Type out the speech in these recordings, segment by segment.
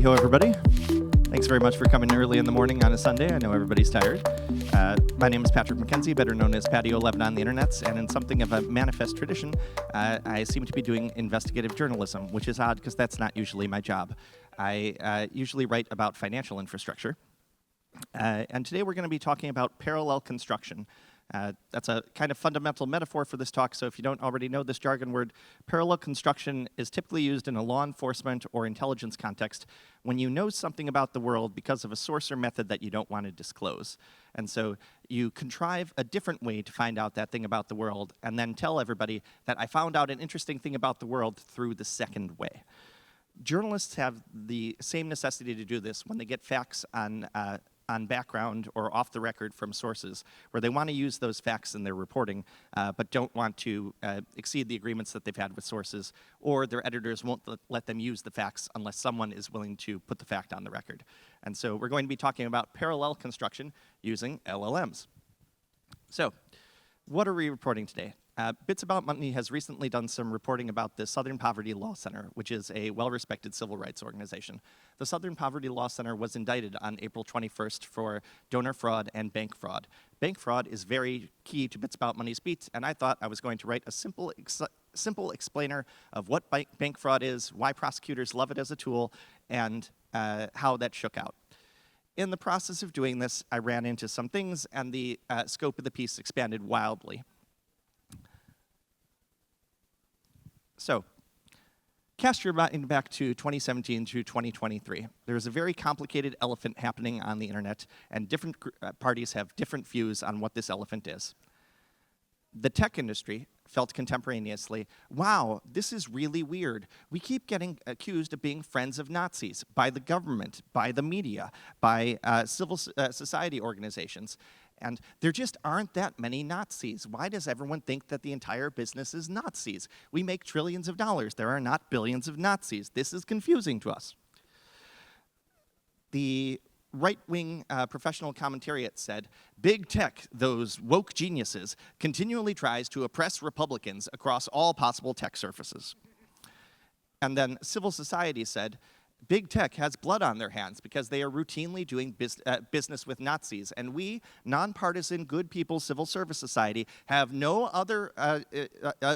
Howdy-ho, everybody. Thanks very much for coming early in the morning on a Sunday. I know everybody's tired. My name is Patrick McKenzie, better known as patio11 on the internets, and in something of a manifest tradition, I seem to be doing investigative journalism, which is odd because that's not usually my job. I usually write about financial infrastructure, and today we're going to be talking about parallel construction. That's a kind of fundamental metaphor for this talk, so if you don't already know this jargon word, parallel construction is typically used in a law enforcement or intelligence context when you know something about the world because of a source or method that you don't want to disclose. And so you contrive a different way to find out that thing about the world and then tell everybody that I found out an interesting thing about the world through the second way. Journalists have the same necessity to do this when they get facts on background or off the record from sources where they want to use those facts in their reporting, but don't want to exceed the agreements that they've had with sources, or their editors won't let them use the facts unless someone is willing to put the fact on the record. And so we're going to be talking about parallel construction using LLMs. So what are we reporting today? Bits About Money has recently done some reporting about the Southern Poverty Law Center, which is a well-respected civil rights organization. The Southern Poverty Law Center was indicted on April 21st for donor fraud and bank fraud. Bank fraud is very key to Bits About Money's beats, and I thought I was going to write a simple explainer of what bank fraud is, why prosecutors love it as a tool, and how that shook out. In the process of doing this, I ran into some things, and the scope of the piece expanded wildly. So, cast your mind back to 2017 to 2023. There's a very complicated elephant happening on the internet, and different parties have different views on what this elephant is. The tech industry felt contemporaneously, wow, this is really weird. We keep getting accused of being friends of Nazis by the government, by the media, by civil society organizations. And there just aren't that many Nazis. Why does everyone think that the entire business is Nazis? We make trillions of dollars. There are not billions of Nazis. This is confusing to us. The right-wing professional commentariat said, big tech, those woke geniuses, continually tries to oppress Republicans across all possible tech surfaces. And then civil society said, big tech has blood on their hands because they are routinely doing business with Nazis. And we, nonpartisan, good people, civil service society, have no other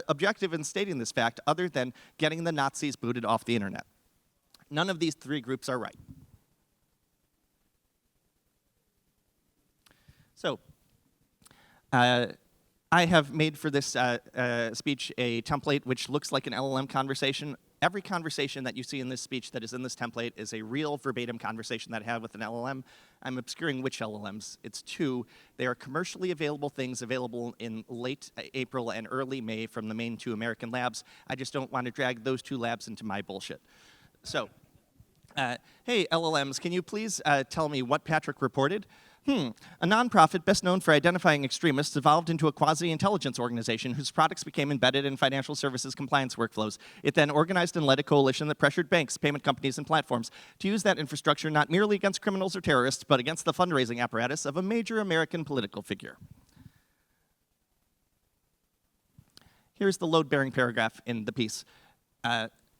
objective in stating this fact other than getting the Nazis booted off the internet. None of these three groups are right. So, I have made for this speech a template which looks like an LLM conversation. Every conversation that you see in this speech that is in this template is a real verbatim conversation that I had with an LLM. I'm obscuring which LLMs. It's two. They are commercially available things available in late April and early May from the main two American labs. I just don't want to drag those two labs into my bullshit. So, hey, LLMs, can you please tell me what Patrick reported? A nonprofit best known for identifying extremists evolved into a quasi-intelligence organization whose products became embedded in financial services compliance workflows. It then organized and led a coalition that pressured banks, payment companies, and platforms to use that infrastructure not merely against criminals or terrorists, but against the fundraising apparatus of a major American political figure. Here's the load-bearing paragraph in the piece.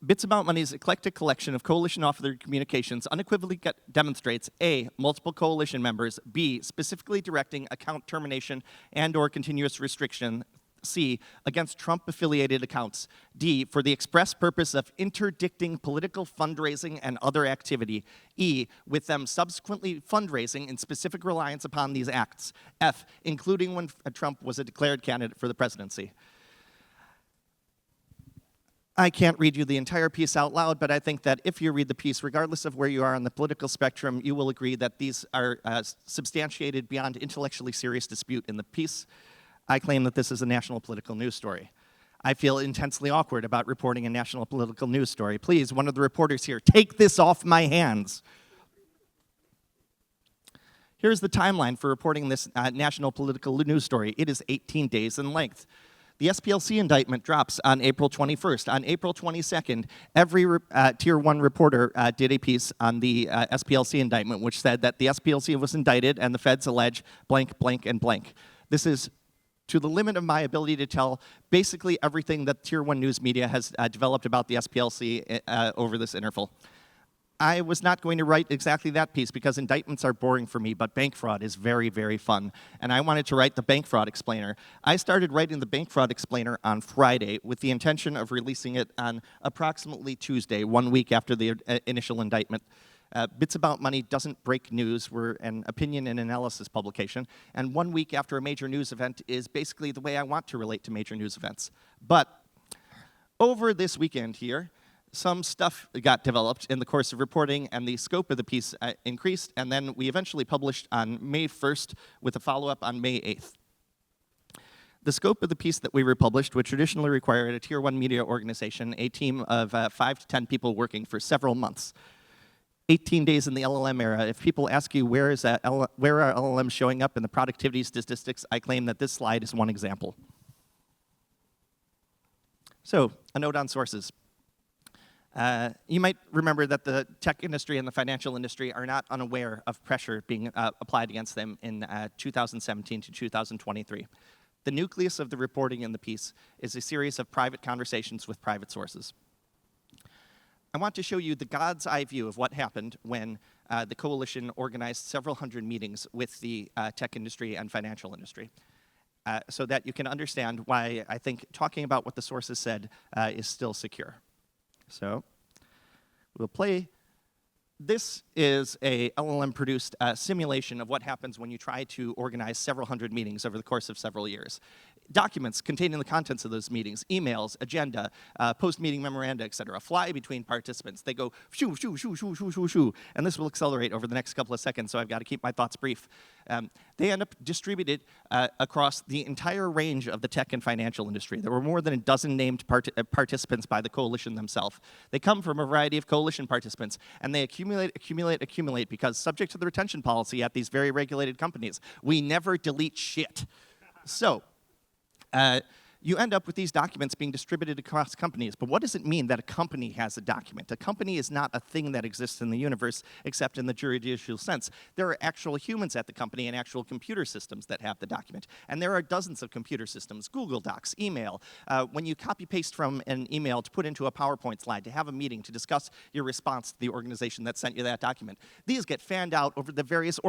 Bits About Money's eclectic collection of coalition-authored communications unequivocally demonstrates A, multiple coalition members, B, specifically directing account termination and or continuous restriction, C, against Trump-affiliated accounts, D, for the express purpose of interdicting political fundraising and other activity, E, with them subsequently fundraising in specific reliance upon these acts, F, including when Trump was a declared candidate for the presidency. I can't read you the entire piece out loud, but I think that if you read the piece, regardless of where you are on the political spectrum, you will agree that these are substantiated beyond intellectually serious dispute in the piece. I claim that this is a national political news story. I feel intensely awkward about reporting a national political news story. Please, one of the reporters here, take this off my hands. Here's the timeline for reporting this national political news story. It is 18 days in length. The SPLC indictment drops on April 21st. On April 22nd, every Tier 1 reporter did a piece on the SPLC indictment, which said that the SPLC was indicted and the feds allege blank, blank, and blank. This is to the limit of my ability to tell basically everything that Tier 1 news media has developed about the SPLC over this interval. I was not going to write exactly that piece because indictments are boring for me, but bank fraud is very, very fun. And I wanted to write the bank fraud explainer. I started writing the bank fraud explainer on Friday with the intention of releasing it on approximately Tuesday, 1 week after the initial indictment. Bits About Money doesn't break news. We're an opinion and analysis publication. And 1 week after a major news event is basically the way I want to relate to major news events. But over this weekend here, some stuff got developed in the course of reporting, and the scope of the piece increased, and then we eventually published on May 1st with a follow-up on May 8th. The scope of the piece that we republished would traditionally require at a Tier 1 media organization a team of 5 to 10 people working for several months. 18 days in the LLM era. If people ask you where are LLMs showing up in the productivity statistics, I claim that this slide is one example. So, a note on sources. You might remember that the tech industry and the financial industry are not unaware of pressure being applied against them in 2017 to 2023. The nucleus of the reporting in the piece is a series of private conversations with private sources. I want to show you the God's eye view of what happened when the coalition organized several hundred meetings with the tech industry and financial industry, so that you can understand why I think talking about what the sources said is still secure. So we'll play. This is a LLM-produced simulation of what happens when you try to organize several hundred meetings over the course of several years. Documents containing the contents of those meetings, emails, agenda, post-meeting memoranda, et cetera, fly between participants. They go shoo, shoo, shoo, shoo, shoo, shoo, shoo. And this will accelerate over the next couple of seconds, so I've got to keep my thoughts brief. They end up distributed across the entire range of the tech and financial industry. There were more than a dozen named participants by the coalition themselves. They come from a variety of coalition participants, and they accumulate, because subject to the retention policy at these very regulated companies, we never delete shit. So, you end up with these documents being distributed across companies. But what does it mean that a company has a document? A company is not a thing that exists in the universe except in the juridical sense. There are actual humans at the company and actual computer systems that have the document. And there are dozens of computer systems, Google Docs, email. When you copy-paste from an email to put into a PowerPoint slide, to have a meeting, to discuss your response to the organization that sent you that document, these get fanned out over the various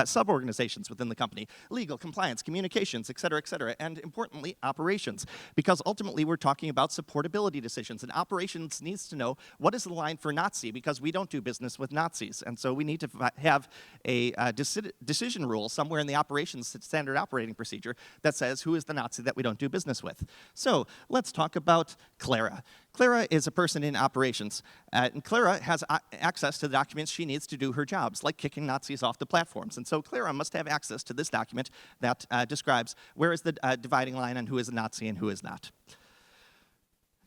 sub-organizations within the company: legal, compliance, communications, et cetera, and importantly, operations. Because ultimately, we're talking about supportability decisions, and operations needs to know what is the line for Nazi, because we don't do business with Nazis. And so we need to have a decision rule somewhere in the operations standard operating procedure that says who is the Nazi that we don't do business with. So let's talk about Clara. Clara is a person in operations, and Clara has access to the documents she needs to do her jobs, like kicking Nazis off the platforms. And so Clara must have access to this document that describes where is the dividing line on who is a Nazi and who is not.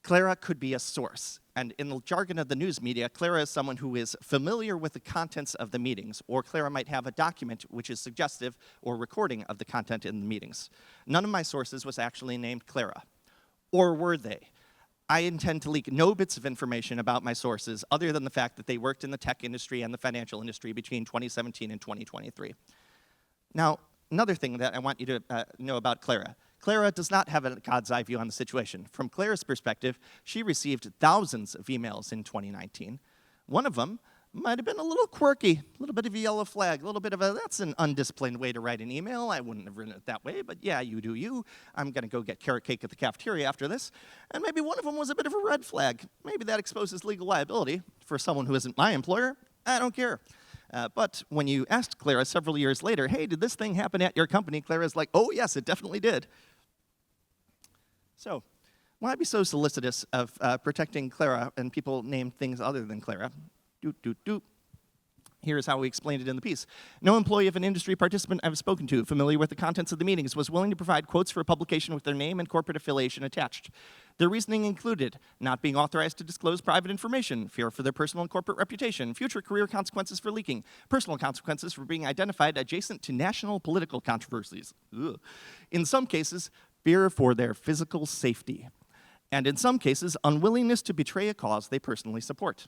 Clara could be a source, and in the jargon of the news media, Clara is someone who is familiar with the contents of the meetings, or Clara might have a document which is suggestive or recording of the content in the meetings. None of my sources was actually named Clara, or were they? I intend to leak no bits of information about my sources other than the fact that they worked in the tech industry and the financial industry between 2017 and 2023. Now, another thing that I want you to know about Clara. Clara does not have a God's eye view on the situation. From Clara's perspective, she received thousands of emails in 2019. One of them might have been a little quirky, a little bit of a yellow flag, a little bit of a, that's an undisciplined way to write an email. I wouldn't have written it that way, but yeah, you do you. I'm going to go get carrot cake at the cafeteria after this. And maybe one of them was a bit of a red flag. Maybe that exposes legal liability for someone who isn't my employer. I don't care. But when you asked Clara several years later, hey, did this thing happen at your company? Clara's like, oh, yes, it definitely did. So why be so solicitous of protecting Clara and people named things other than Clara? Here's how we explained it in the piece. No employee of an industry participant I've spoken to familiar with the contents of the meetings was willing to provide quotes for a publication with their name and corporate affiliation attached. Their reasoning included not being authorized to disclose private information, fear for their personal and corporate reputation, future career consequences for leaking, personal consequences for being identified adjacent to national political controversies. Ugh. In some cases, fear for their physical safety. And in some cases, unwillingness to betray a cause they personally support.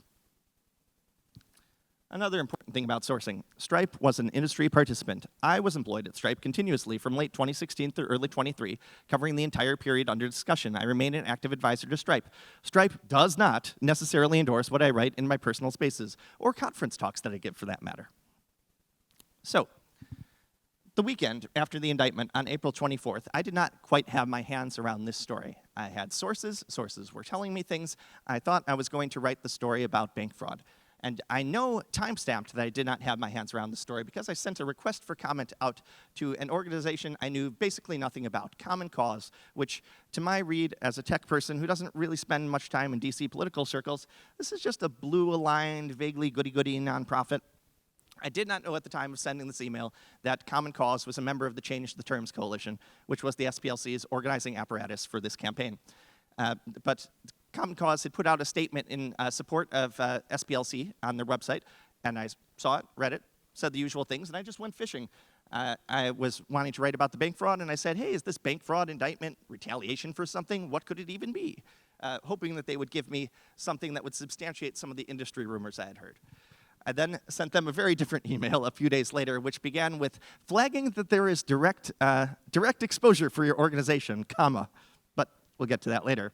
Another important thing about sourcing, Stripe was an industry participant. I was employed at Stripe continuously from late 2016 through early 23, covering the entire period under discussion. I remain an active advisor to Stripe. Stripe does not necessarily endorse what I write in my personal spaces, or conference talks that I give for that matter. So, the weekend after the indictment on April 24th, I did not quite have my hands around this story. I had sources were telling me things. I thought I was going to write the story about bank fraud. And I know time-stamped that I did not have my hands around the story because I sent a request for comment out to an organization I knew basically nothing about, Common Cause, which to my read as a tech person who doesn't really spend much time in DC political circles, this is just a blue-aligned, vaguely goody-goody nonprofit. I did not know at the time of sending this email that Common Cause was a member of the Change the Terms Coalition, which was the SPLC's organizing apparatus for this campaign. But Common Cause had put out a statement in support of SPLC on their website, and I saw it, read it, said the usual things, and I just went fishing. I was wanting to write about the bank fraud, and I said, hey, is this bank fraud indictment retaliation for something? What could it even be? Hoping that they would give me something that would substantiate some of the industry rumors I had heard. I then sent them a very different email a few days later, which began with flagging that there is direct exposure for your organization, comma, but we'll get to that later.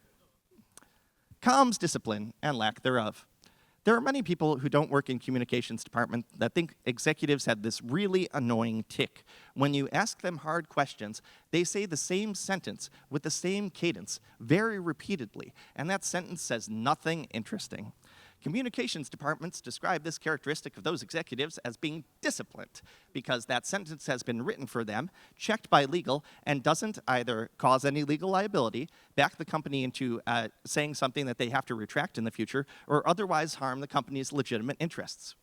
Comms discipline and lack thereof. There are many people who don't work in communications department that think executives have this really annoying tick. When you ask them hard questions, they say the same sentence with the same cadence very repeatedly, and that sentence says nothing interesting. Communications departments describe this characteristic of those executives as being disciplined because that sentence has been written for them, checked by legal, and doesn't either cause any legal liability, back the company into saying something that they have to retract in the future, or otherwise harm the company's legitimate interests.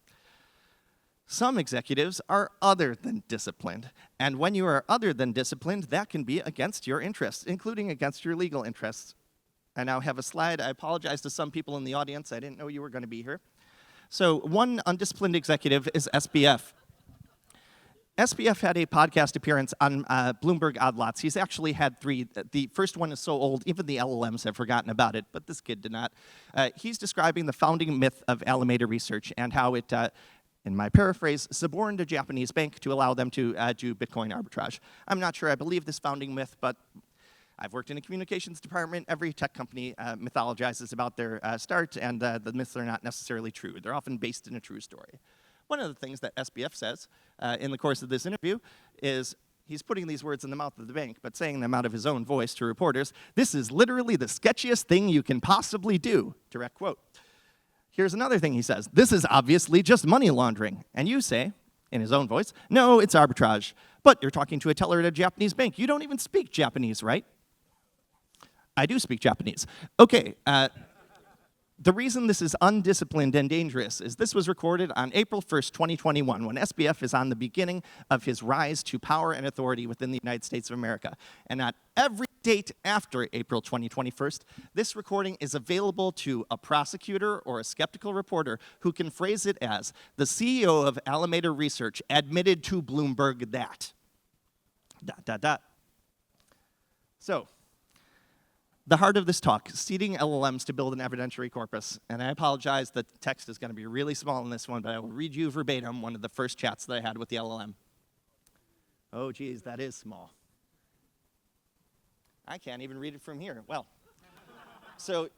Some executives are other than disciplined, and when you are other than disciplined, that can be against your interests, including against your legal interests. I now have a slide. I apologize to some people in the audience. I didn't know you were going to be here. So one undisciplined executive is SBF. SBF had a podcast appearance on Bloomberg Odd Lots. He's actually had 3. The first one is so old, even the LLMs have forgotten about it, but this kid did not. He's describing the founding myth of Alameda Research and how it, in my paraphrase, suborned a Japanese bank to allow them to do Bitcoin arbitrage. I'm not sure I believe this founding myth, but I've worked in a communications department. Every tech company mythologizes about their start, and the myths are not necessarily true. They're often based in a true story. One of the things that SBF says in the course of this interview is he's putting these words in the mouth of the bank, but saying them out of his own voice to reporters. This is literally the sketchiest thing you can possibly do. Direct quote. Here's another thing he says. This is obviously just money laundering. And you say, in his own voice, no, it's arbitrage. But you're talking to a teller at a Japanese bank. You don't even speak Japanese, right? I do speak Japanese. Okay, the reason this is undisciplined and dangerous is this was recorded on April 1st, 2021, when SBF is on the beginning of his rise to power and authority within the United States of America. And at every date after April 2021, this recording is available to a prosecutor or a skeptical reporter who can phrase it as, the CEO of Alameda Research admitted to Bloomberg that, ... So, the heart of this talk, seeding LLMs to build an evidentiary corpus. And I apologize, the text is going to be really small in this one, but I will read you verbatim one of the first chats that I had with the LLM. Oh, geez, that is small. I can't even read it from here. Well, so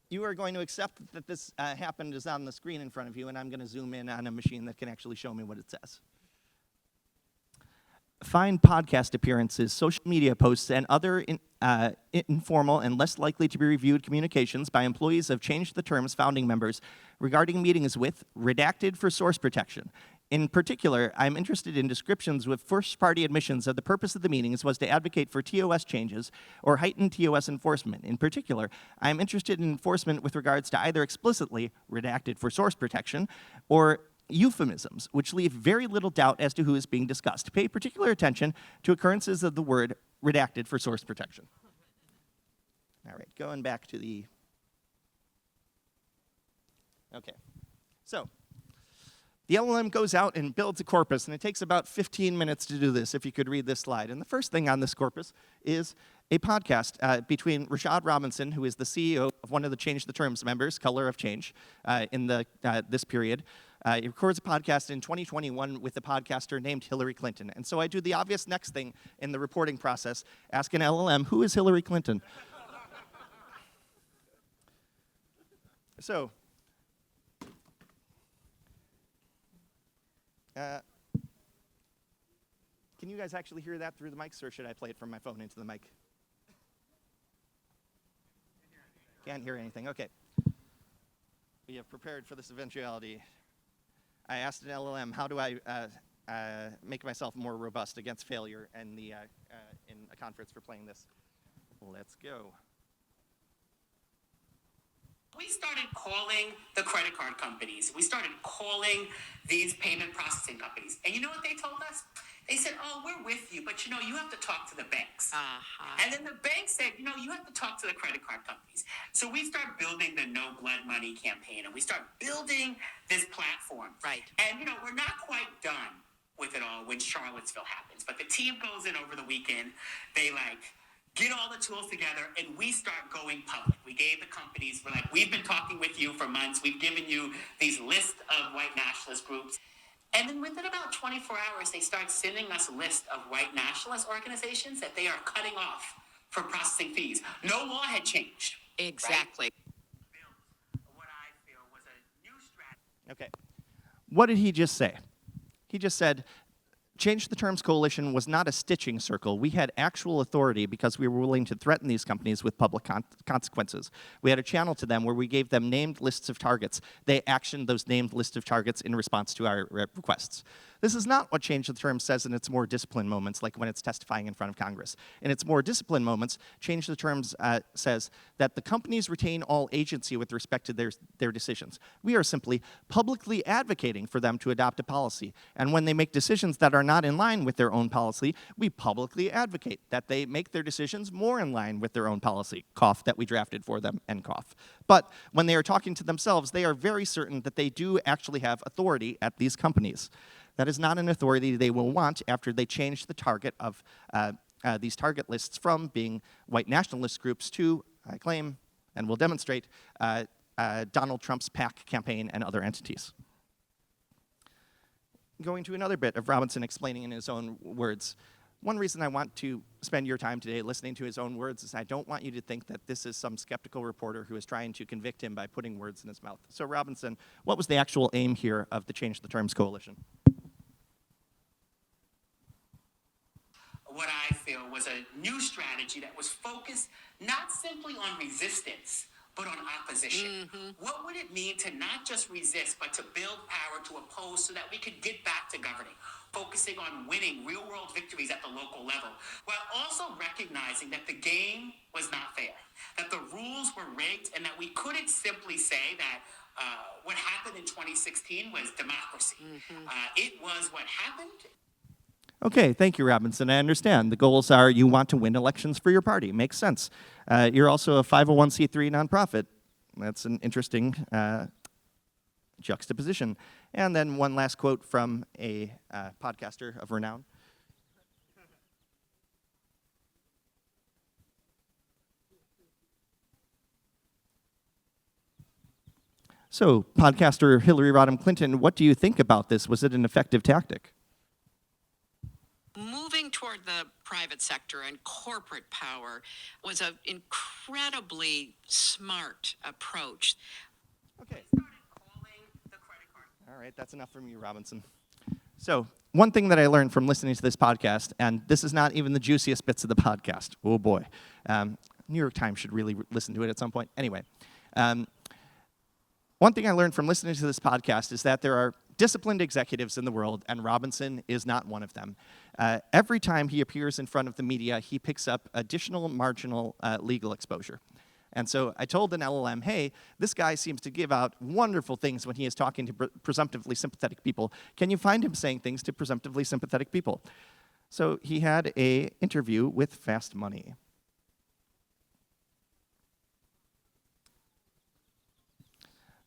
you are going to accept that this happened is on the screen in front of you, and I'm going to zoom in on a machine that can actually show me what it says. Find podcast appearances, social media posts, and other informal and less likely to be reviewed communications by employees of Change the Terms founding members regarding meetings with, redacted for source protection. In particular, I'm interested in descriptions with first-party admissions of the purpose of the meetings was to advocate for TOS changes or heightened TOS enforcement. In particular, I'm interested in enforcement with regards to either explicitly redacted for source protection or euphemisms, which leave very little doubt as to who is being discussed. Pay particular attention to occurrences of the word redacted for source protection. All right, going back to the... Okay, so the LLM goes out and builds a corpus, and it takes about 15 minutes to do this, if you could read this slide. And the first thing on this corpus is a podcast between Rashad Robinson, who is the CEO of one of the Change the Terms members, Color of Change, in this period, He records a podcast in 2021 with a podcaster named Hillary Clinton. And so I do the obvious next thing in the reporting process, ask an LLM, who is Hillary Clinton? So, can you guys actually hear that through the mics, or should I play it from my phone into the mic? Can't hear anything. Okay. We have prepared for this eventuality. I asked an LLM, how do I make myself more robust against failure in a conference for playing this? Let's go. We started calling the credit card companies. We started calling these payment processing companies. And you know what they told us? They said, oh, we're with you, but you have to talk to the banks. And then the bank said, you have to talk to the credit card companies. So we start building the No Blood Money campaign, and we start building this platform. Right. And, we're not quite done with it all when Charlottesville happens. But the team goes in over the weekend. They, get all the tools together, and we start going public. We gave the companies, we're like, we've been talking with you for months. We've given you these lists of white nationalist groups. And then within about 24 hours, they start sending us a list of white nationalist organizations that they are cutting off for processing fees. No law had changed. Exactly. Right? What I feel was a new strategy. Okay. What did he just say? He just said, Change the Terms Coalition was not a stitching circle. We had actual authority because we were willing to threaten these companies with public consequences. We had a channel to them where we gave them named lists of targets. They actioned those named lists of targets in response to our requests. This is not what Change the Terms says in its more disciplined moments, like when it's testifying in front of Congress. In its more disciplined moments, Change the Terms says that the companies retain all agency with respect to their decisions. We are simply publicly advocating for them to adopt a policy. And when they make decisions that are not in line with their own policy, we publicly advocate that they make their decisions more in line with their own policy, cough, that we drafted for them, end cough. But when they are talking to themselves, they are very certain that they do actually have authority at these companies. That is not an authority they will want after they change the target of these target lists from being white nationalist groups to, I claim, and will demonstrate, Donald Trump's PAC campaign and other entities. Going to another bit of Robinson explaining in his own words. One reason I want to spend your time today listening to his own words is I don't want you to think that this is some skeptical reporter who is trying to convict him by putting words in his mouth. So Robinson, what was the actual aim here of the Change the Terms Coalition? What I feel was a new strategy that was focused not simply on resistance, but on opposition. What would it mean to not just resist, but to build power to oppose so that we could get back to governing, focusing on winning real-world victories at the local level, while also recognizing that the game was not fair, that the rules were rigged, and that we couldn't simply say that what happened in 2016 was democracy. It was what happened. Okay, thank you, Robinson. I understand. The goals are you want to win elections for your party. Makes sense. You're also a 501c3 nonprofit. That's an interesting juxtaposition. And then one last quote from a podcaster of renown. So, podcaster Hillary Rodham Clinton, what do you think about this? Was it an effective tactic? Moving toward the private sector and corporate power was an incredibly smart approach. Okay. Started calling the credit card. All right, that's enough from you, Robinson. So, one thing that I learned from listening to this podcast, and this is not even the juiciest bits of the podcast. Oh boy. New York Times should really listen to it at some point. Anyway, one thing I learned from listening to this podcast is that there are disciplined executives in the world, and Robinson is not one of them. Every time he appears in front of the media, he picks up additional marginal legal exposure. And so I told an LLM, hey, this guy seems to give out wonderful things when he is talking to presumptively sympathetic people. Can you find him saying things to presumptively sympathetic people? So he had an interview with Fast Money.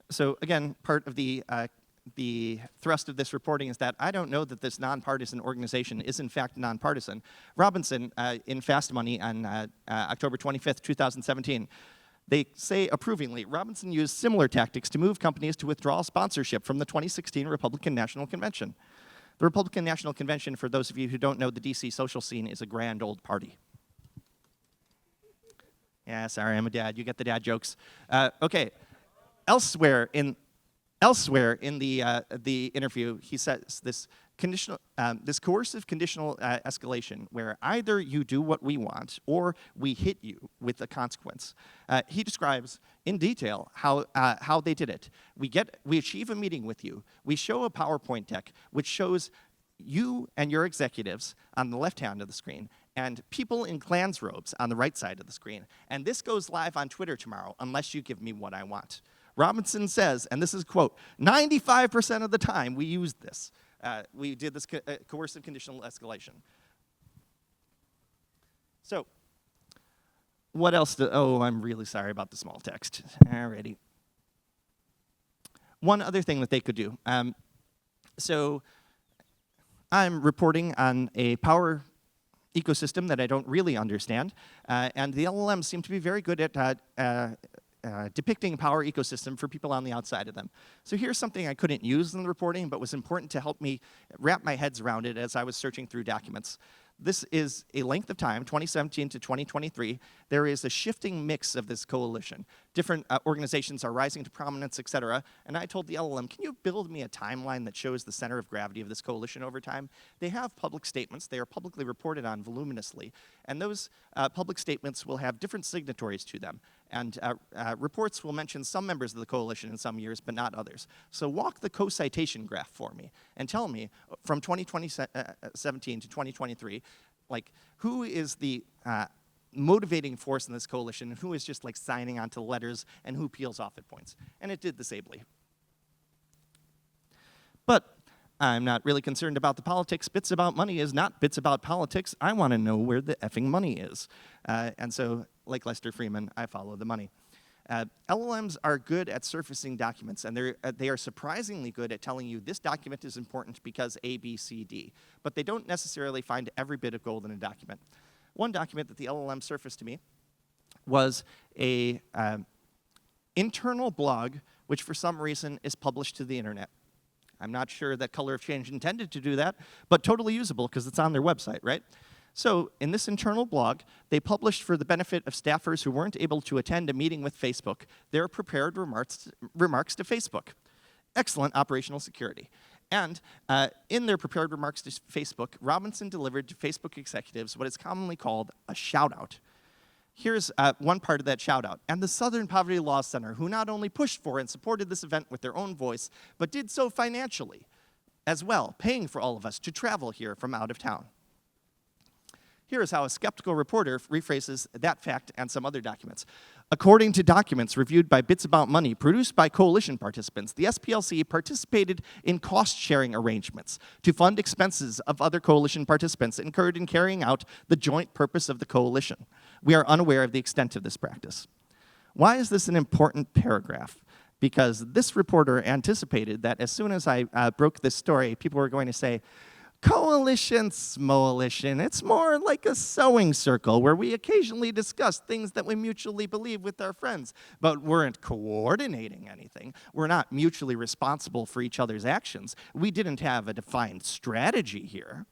So again, part of the thrust of this reporting is that I don't know that this nonpartisan organization is in fact nonpartisan. Robinson, in Fast Money on October 25th, 2017, They say approvingly, Robinson used similar tactics to move companies to withdraw sponsorship from the 2016 Republican National Convention. The Republican National Convention, for those of you who don't know the DC social scene, is a grand old party. Yeah, sorry, I'm a dad. You get the dad jokes. Okay, elsewhere in the interview, he says this coercive conditional escalation, where either you do what we want or we hit you with a consequence. He describes in detail how they did it. We achieve a meeting with you. We show a PowerPoint deck which shows you and your executives on the left hand of the screen, and people in clans robes on the right side of the screen. And this goes live on Twitter tomorrow unless you give me what I want. Robinson says, and this is a quote, 95% of the time we used this. We did this coercive conditional escalation. So, what else? Oh, I'm really sorry about the small text. Alrighty. One other thing that they could do. So, I'm reporting on a power ecosystem that I don't really understand, and the LLMs seem to be very good at depicting power ecosystem for people on the outside of them. So here's something I couldn't use in the reporting, but was important to help me wrap my heads around it as I was searching through documents. This is a length of time, 2017 to 2023. There is a shifting mix of this coalition. Different organizations are rising to prominence, et cetera. And I told the LLM, can you build me a timeline that shows the center of gravity of this coalition over time? They have public statements. They are publicly reported on voluminously. And those public statements will have different signatories to them. And reports will mention some members of the coalition in some years, but not others. So walk the co-citation graph for me and tell me from 2017 to 2023, like, who is the motivating force in this coalition and who is just like signing on to letters and who peels off at points. And it did this ably. But I'm not really concerned about the politics. Bits about money is not bits about politics. I want to know where the effing money is. And so, like Lester Freeman, I follow the money. LLMs are good at surfacing documents, and they are surprisingly good at telling you this document is important because A, B, C, D. But they don't necessarily find every bit of gold in a document. One document that the LLM surfaced to me was a internal blog, which for some reason is published to the internet. I'm not sure that Color of Change intended to do that, but totally usable because it's on their website, right? So in this internal blog, they published for the benefit of staffers who weren't able to attend a meeting with Facebook their prepared remarks to Facebook. Excellent operational security. And in their prepared remarks to Facebook, Robinson delivered to Facebook executives what is commonly called a shout-out. Here's one part of that shout-out. And the Southern Poverty Law Center, who not only pushed for and supported this event with their own voice, but did so financially as well, paying for all of us to travel here from out of town. Here is how a skeptical reporter rephrases that fact and some other documents. According to documents reviewed by Bits About Money produced by coalition participants, the SPLC participated in cost-sharing arrangements to fund expenses of other coalition participants incurred in carrying out the joint purpose of the coalition. We are unaware of the extent of this practice. Why is this an important paragraph? Because this reporter anticipated that as soon as I broke this story, people were going to say, coalition, smolition, it's more like a sewing circle where we occasionally discuss things that we mutually believe with our friends, but weren't coordinating anything. We're not mutually responsible for each other's actions. We didn't have a defined strategy here.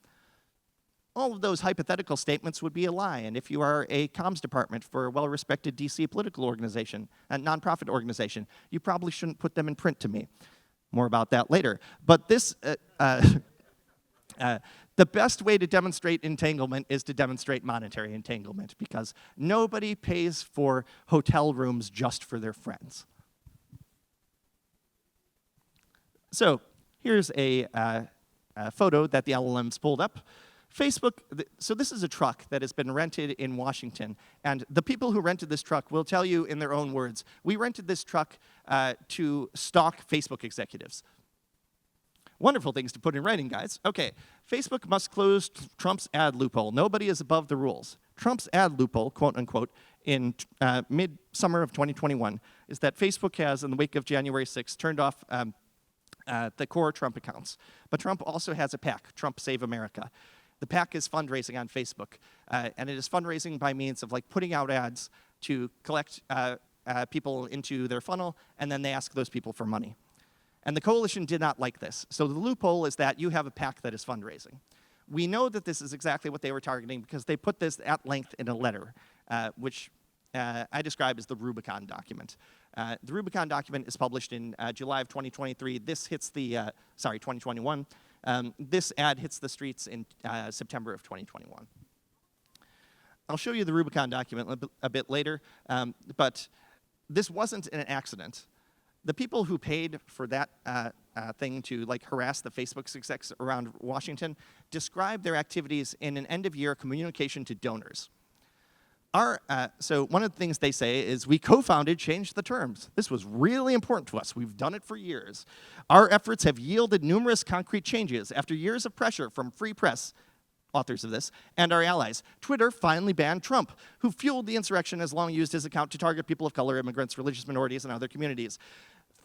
All of those hypothetical statements would be a lie, and if you are a comms department for a well-respected DC political organization, a nonprofit organization, you probably shouldn't put them in print to me. More about that later. But this... the best way to demonstrate entanglement is to demonstrate monetary entanglement because nobody pays for hotel rooms just for their friends. So here's a photo that the LLMs pulled up. Facebook, so this is a truck that has been rented in Washington, and the people who rented this truck will tell you in their own words, we rented this truck to stalk Facebook executives. Wonderful things to put in writing, guys. Okay, Facebook must close Trump's ad loophole. Nobody is above the rules. Trump's ad loophole, quote unquote, in mid-summer of 2021 is that Facebook has, in the wake of January 6th, turned off the core Trump accounts. But Trump also has a PAC, Trump Save America. The PAC is fundraising on Facebook, and it is fundraising by means of like putting out ads to collect people into their funnel, and then they ask those people for money. And the coalition did not like this. So the loophole is that you have a PAC that is fundraising. We know that this is exactly what they were targeting because they put this at length in a letter, which I describe as the Rubicon document. The Rubicon document is published in July of 2023. This hits the, 2021. This ad hits the streets in September of 2021. I'll show you the Rubicon document a bit later, but this wasn't an accident. The people who paid for that thing to harass the Facebook execs around Washington described their activities in an end-of-year communication to donors. So one of the things they say is, we co-founded Change the Terms. This was really important to us. We've done it for years. Our efforts have yielded numerous concrete changes. After years of pressure from free press, authors of this, and our allies, Twitter finally banned Trump, who fueled the insurrection, has long used his account to target people of color, immigrants, religious minorities, and other communities.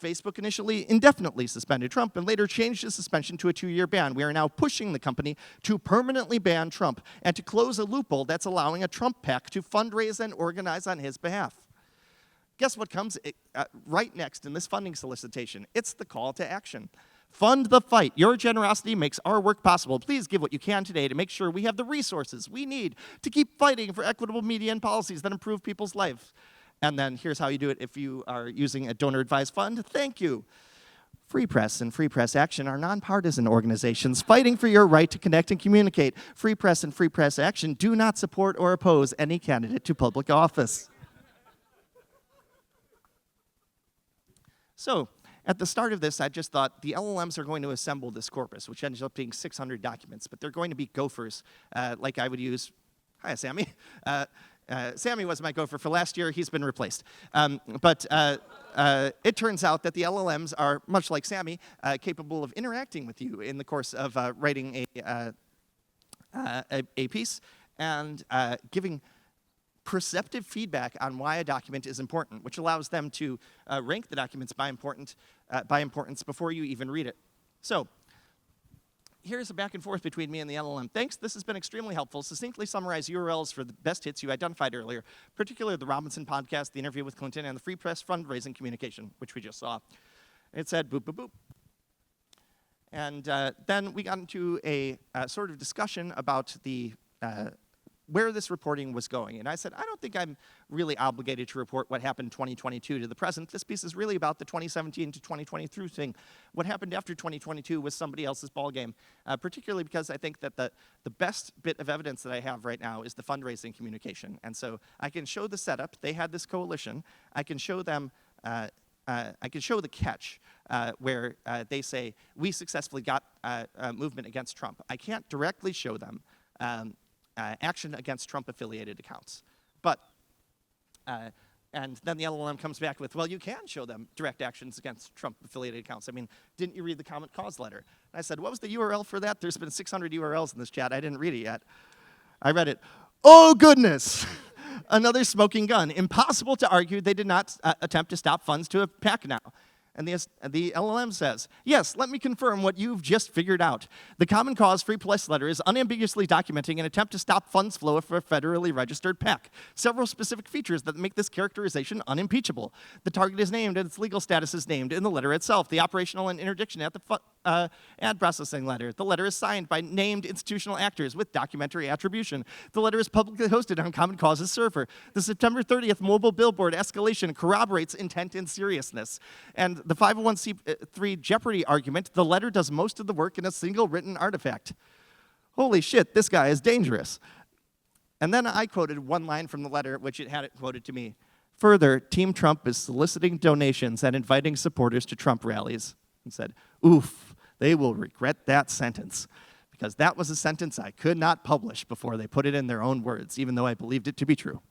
Facebook initially indefinitely suspended Trump and later changed his suspension to a 2-year ban. We are now pushing the company to permanently ban Trump and to close a loophole that's allowing a Trump PAC to fundraise and organize on his behalf. Guess what comes right next in this funding solicitation? It's the call to action. Fund the fight. Your generosity makes our work possible. Please give what you can today to make sure we have the resources we need to keep fighting for equitable media and policies that improve people's lives. And then here's how you do it if you are using a donor-advised fund. Thank you. Free Press and Free Press Action are nonpartisan organizations fighting for your right to connect and communicate. Free Press and Free Press Action do not support or oppose any candidate to public office. So, at the start of this, I just thought the LLMs are going to assemble this corpus, which ends up being 600 documents, but they're going to be gophers, like I would use. Hi, Sammy. Sammy was my gopher for last year. He's been replaced. But it turns out that the LLMs are, much like Sammy, capable of interacting with you in the course of writing a piece and giving perceptive feedback on why a document is important, which allows them to rank the documents by importance before you even read it. So here's a back and forth between me and the LLM. Thanks, this has been extremely helpful. Succinctly summarize URLs for the best hits you identified earlier, particularly the Robinson podcast, the interview with Clinton, and the Free Press fundraising communication, which we just saw. It said boop, boop, boop. And then we got into a sort of discussion about the where this reporting was going. And I said, I don't think I'm really obligated to report what happened in 2022 to the present. This piece is really about the 2017 to 2023 thing. What happened after 2022 was somebody else's ballgame, particularly because I think that the best bit of evidence that I have right now is the fundraising communication. And so I can show the setup. They had this coalition. I can show them, I can show the catch where they say, we successfully got a movement against Trump. I can't directly show them action against Trump-affiliated accounts. But, and then the LLM comes back with, well, you can show them direct actions against Trump-affiliated accounts. I mean, didn't you read the comment cause letter? And I said, what was the URL for that? There's been 600 URLs in this chat. I didn't read it yet. I read it. Oh, goodness. Another smoking gun. Impossible to argue they did not attempt to stop funds to a PAC now. And the LLM says, yes, let me confirm what you've just figured out. The Common Cause Free Press letter is unambiguously documenting an attempt to stop funds flow for a federally registered PAC. Several specific features that make this characterization unimpeachable. The target is named and its legal status is named in the letter itself. The operational and interdiction at the ad processing letter. The letter is signed by named institutional actors with documentary attribution. The letter is publicly hosted on Common Cause's server. The September 30th mobile billboard escalation corroborates intent and seriousness. And the 501c3 Jeopardy argument, the letter does most of the work in a single written artifact. Holy shit, this guy is dangerous. And then I quoted one line from the letter, which it had it quoted to me. Further, Team Trump is soliciting donations and inviting supporters to Trump rallies. And said, oof, they will regret that sentence. Because that was a sentence I could not publish before they put it in their own words, even though I believed it to be true.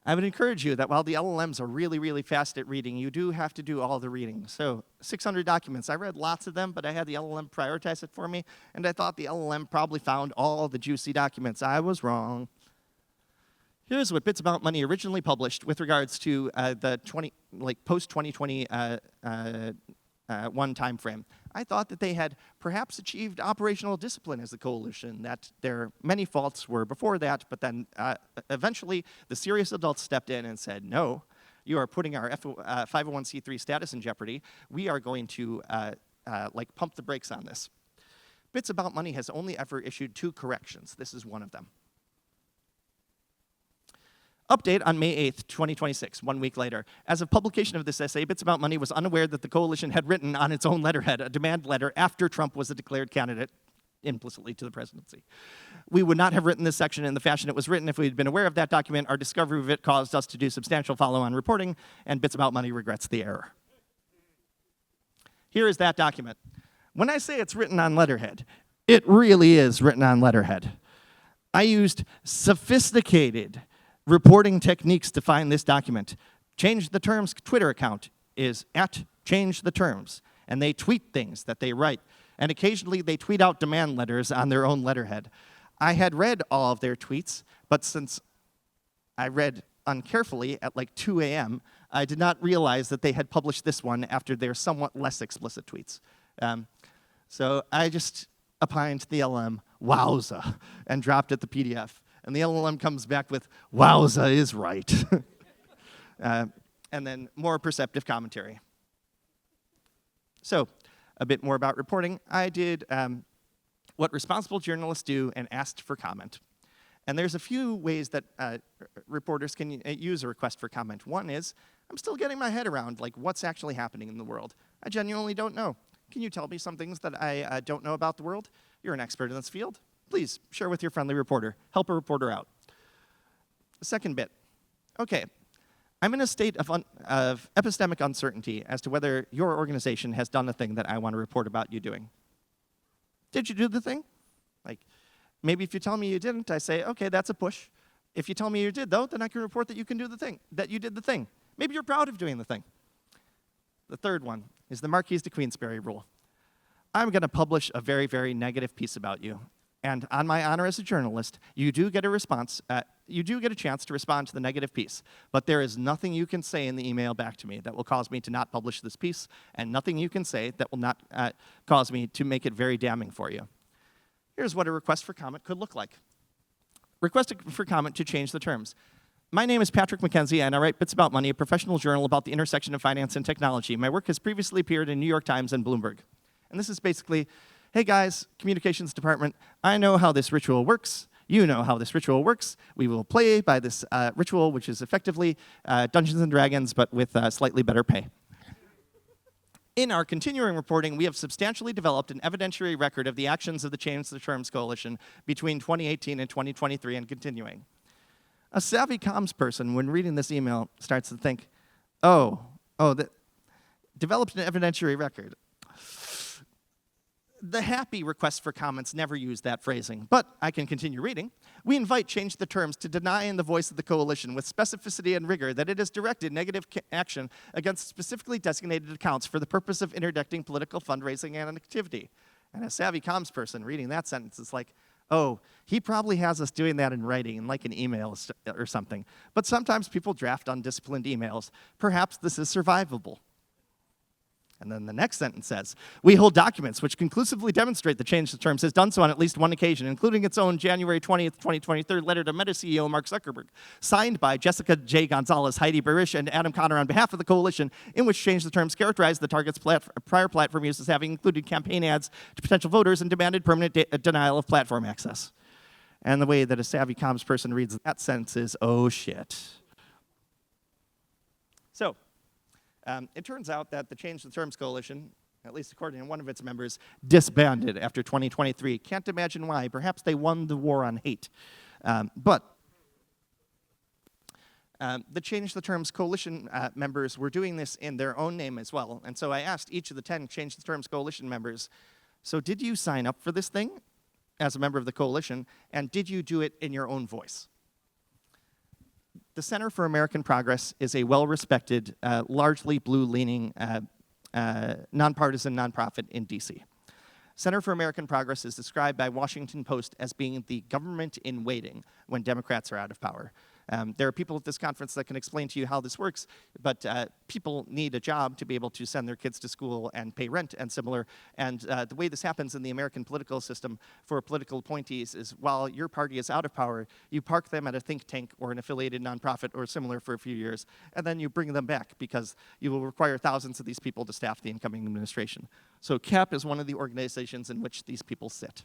I would encourage you that while the LLMs are really, really fast at reading, you do have to do all the reading. So 600 documents. I read lots of them, but I had the LLM prioritize it for me, and I thought the LLM probably found all the juicy documents. I was wrong. Here's what Bits About Money originally published with regards to the post-2021 time frame. I thought that they had perhaps achieved operational discipline as a coalition, that their many faults were before that, but then eventually the serious adults stepped in and said, no, you are putting our 501c3 status in jeopardy. We are going to like pump the brakes on this. Bits About Money has only ever issued 2 corrections. This is one of them. Update on May 8th, 2026, 1 week later. As of publication of this essay, Bits About Money was unaware that the coalition had written on its own letterhead a demand letter after Trump was a declared candidate implicitly to the presidency. We would not have written this section in the fashion it was written if we had been aware of that document. Our discovery of it caused us to do substantial follow-on reporting, and Bits About Money regrets the error. Here is that document. When I say it's written on letterhead, it really is written on letterhead. I used sophisticated reporting techniques to find this document. Change the Terms Twitter account is @ChangeTheTerms, and they tweet things that they write. And occasionally they tweet out demand letters on their own letterhead. I had read all of their tweets, but since I read uncarefully at like 2 a.m., I did not realize that they had published this one after their somewhat less explicit tweets. So I just opined to the LLM, wowza, and dropped it the PDF. And the LLM comes back with, wowza is right. And then more perceptive commentary. So, a bit more about reporting. I did what responsible journalists do and asked for comment. And there's a few ways that reporters can use a request for comment. One is, I'm still getting my head around like what's actually happening in the world. I genuinely don't know. Can you tell me some things that I don't know about the world? You're an expert in this field. Please share with your friendly reporter. Help a reporter out. The second bit. Okay, I'm in a state of epistemic uncertainty as to whether your organization has done a thing that I want to report about you doing. Did you do the thing? Like, maybe if you tell me you didn't, I say, okay, that's a push. If you tell me you did, though, then I can report that you can do the thing, that you did the thing. Maybe you're proud of doing the thing. The third one is the Marquise de Queensberry rule. I'm going to publish a very, very negative piece about you. And on my honor as a journalist, you do get a response. You do get a chance to respond to the negative piece. But there is nothing you can say in the email back to me that will cause me to not publish this piece, and nothing you can say that will not cause me to make it very damning for you. Here's what a request for comment could look like. Request for comment to change the terms. My name is Patrick McKenzie, and I write Bits About Money, a professional journal about the intersection of finance and technology. My work has previously appeared in New York Times and Bloomberg. And this is basically, hey guys, communications department, I know how this ritual works. You know how this ritual works. We will play by this ritual, which is effectively Dungeons & Dragons, but with slightly better pay. In our continuing reporting, we have substantially developed an evidentiary record of the actions of the Change the Terms Coalition between 2018 and 2023 and continuing. A savvy comms person, when reading this email, starts to think, developed an evidentiary record. The happy request for comments never use that phrasing, but I can continue reading. We invite Change the Terms to deny in the voice of the coalition with specificity and rigor that it has directed negative action against specifically designated accounts for the purpose of interdicting political fundraising and activity. And a savvy comms person reading that sentence is like, oh, he probably has us doing that in writing, in like an email or something. But sometimes people draft undisciplined emails. Perhaps this is survivable. And then the next sentence says, we hold documents which conclusively demonstrate the Change the Terms has done so on at least one occasion, including its own January 20th, 2023 letter to Meta CEO Mark Zuckerberg, signed by Jessica J. Gonzalez, Heidi Barish, and Adam Connor on behalf of the coalition, in which Change the Terms characterized the target's prior platform use as having included campaign ads to potential voters and demanded permanent denial of platform access. And the way that a savvy comms person reads that sentence is, oh shit. So, it turns out that the Change the Terms Coalition, at least according to one of its members, disbanded after 2023. Can't imagine why. Perhaps they won the war on hate. But the Change the Terms Coalition members were doing this in their own name as well. And so I asked each of the 10 Change the Terms Coalition members, so did you sign up for this thing as a member of the coalition, and did you do it in your own voice? The Center for American Progress is a well-respected, largely blue-leaning, nonpartisan nonprofit in D.C. Center for American Progress is described by Washington Post as being the government in waiting when Democrats are out of power. There are people at this conference that can explain to you how this works, but people need a job to be able to send their kids to school and pay rent and similar. And the way this happens in the American political system for political appointees is while your party is out of power, you park them at a think tank or an affiliated nonprofit or similar for a few years, and then you bring them back because you will require thousands of these people to staff the incoming administration. So CAP is one of the organizations in which these people sit.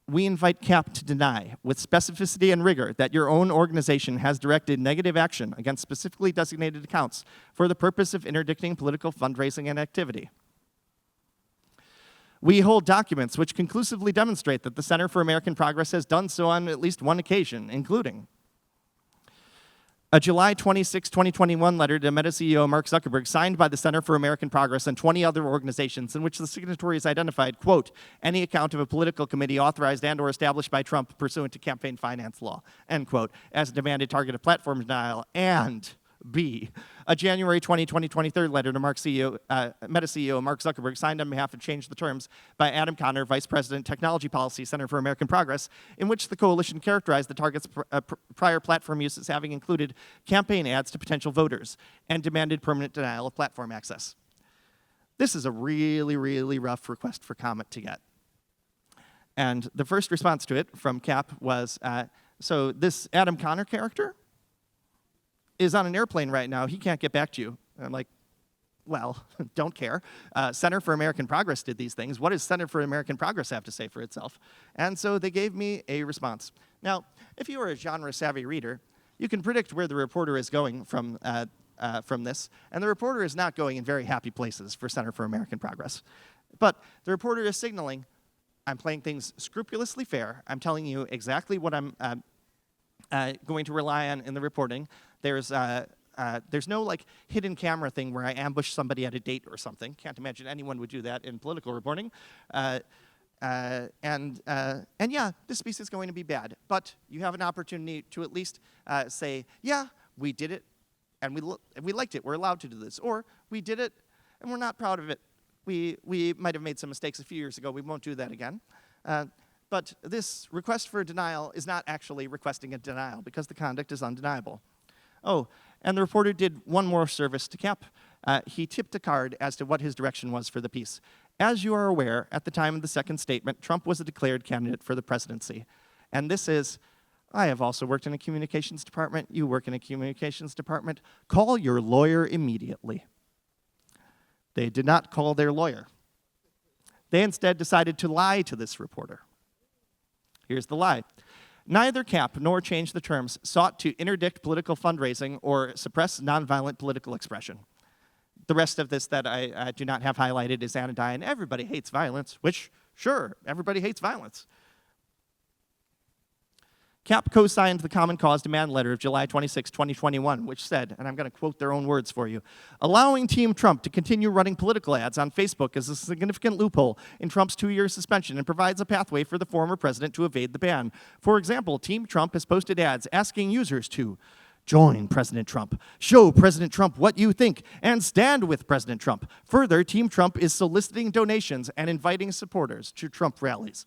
We invite CAP to deny, with specificity and rigor, that your own organization has directed negative action against specifically designated accounts for the purpose of interdicting political fundraising and activity. We hold documents which conclusively demonstrate that the Center for American Progress has done so on at least one occasion, including a July 26, 2021 letter to Meta CEO Mark Zuckerberg signed by the Center for American Progress and 20 other organizations in which the signatories identified, quote, any account of a political committee authorized and or established by Trump pursuant to campaign finance law, end quote, as a demanded target of platform denial, and B, a January 20, 2023 letter to Meta CEO Mark Zuckerberg signed on behalf of Change the Terms by Adam Conner, Vice President, Technology Policy, Center for American Progress, in which the coalition characterized the target's prior platform use as having included campaign ads to potential voters and demanded permanent denial of platform access. This is a really, really rough request for comment to get. And the first response to it from CAP was, so this Adam Conner character is on an airplane right now. He can't get back to you. And I'm like, well, don't care. Center for American Progress did these things. What does Center for American Progress have to say for itself? And so they gave me a response. Now, if you are a genre-savvy reader, you can predict where the reporter is going from this. And the reporter is not going in very happy places for Center for American Progress. But the reporter is signaling, I'm playing things scrupulously fair. I'm telling you exactly what I'm going to rely on in the reporting. There's no like hidden camera thing where I ambush somebody at a date or something. Can't imagine anyone would do that in political reporting. And yeah, this piece is going to be bad. But you have an opportunity to at least say, yeah, we did it, and we liked it. We're allowed to do this. Or we did it, and we're not proud of it. We might have made some mistakes a few years ago. We won't do that again. But this request for denial is not actually requesting a denial because the conduct is undeniable. Oh, and the reporter did one more service to CAP. He tipped a card as to what his direction was for the piece. As you are aware, at the time of the second statement, Trump was a declared candidate for the presidency. And this is, I have also worked in a communications department. You work in a communications department. Call your lawyer immediately. They did not call their lawyer. They instead decided to lie to this reporter. Here's the lie. Neither CAP nor Change the Terms sought to interdict political fundraising or suppress nonviolent political expression. The rest of this that I do not have highlighted is anodyne. Everybody hates violence, which, sure, everybody hates violence. CAP co-signed the Common Cause demand letter of July 26, 2021, which said, and I'm going to quote their own words for you, allowing Team Trump to continue running political ads on Facebook is a significant loophole in Trump's 2-year suspension and provides a pathway for the former president to evade the ban. For example, Team Trump has posted ads asking users to join President Trump, show President Trump what you think, and stand with President Trump. Further, Team Trump is soliciting donations and inviting supporters to Trump rallies.